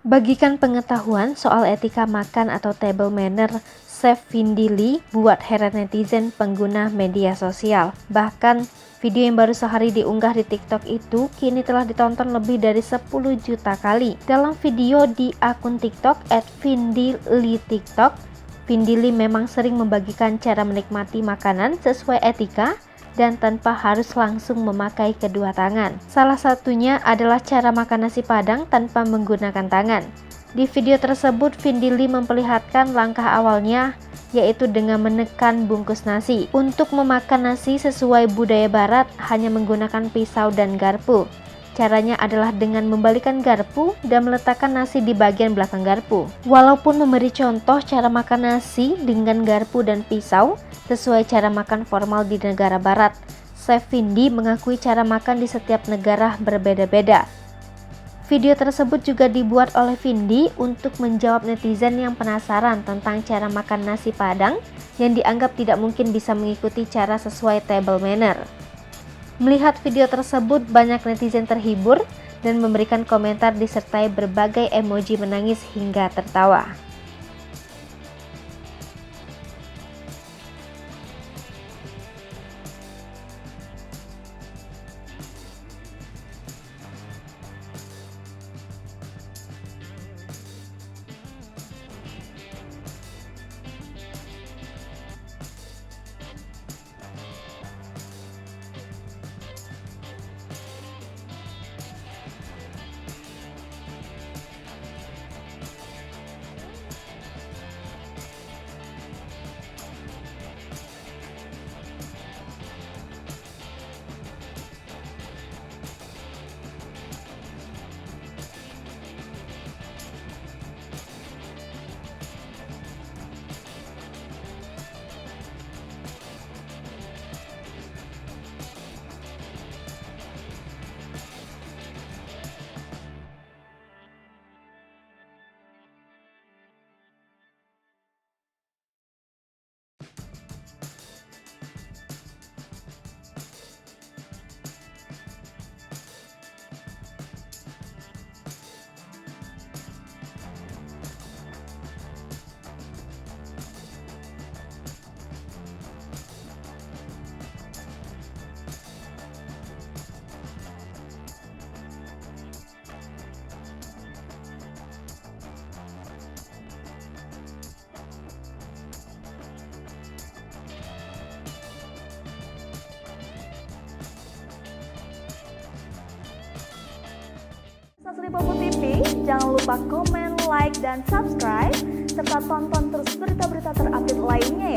Bagikan pengetahuan soal etika makan atau table manner, Chef Vindy Lee buat heran netizen pengguna media sosial. Bahkan, video yang baru sehari diunggah di TikTok itu kini telah ditonton lebih dari 10 juta kali. Dalam video di akun TikTok @VindyLeeTikTok, Vindy Lee memang sering membagikan cara menikmati makanan sesuai etika dan tanpa harus langsung memakai kedua tangan. Salah satunya adalah cara makan nasi padang tanpa menggunakan tangan. Di video tersebut, Vindy Lee memperlihatkan langkah awalnya, yaitu dengan menekan bungkus nasi. Untuk memakan nasi sesuai budaya barat, hanya menggunakan pisau dan garpu. Caranya adalah dengan membalikan garpu dan meletakkan nasi di bagian belakang garpu. Walaupun memberi contoh cara makan nasi dengan garpu dan pisau sesuai cara makan formal di negara barat, Chef Vindy mengakui cara makan di setiap negara berbeda-beda. Video tersebut juga dibuat oleh Vindy untuk menjawab netizen yang penasaran tentang cara makan nasi padang yang dianggap tidak mungkin bisa mengikuti cara sesuai table manner. Melihat video tersebut, banyak netizen terhibur dan memberikan komentar disertai berbagai emoji menangis hingga tertawa. Sasri Popo TV, jangan lupa komen, like, dan subscribe, serta tonton terus berita-berita terupdate lainnya ya.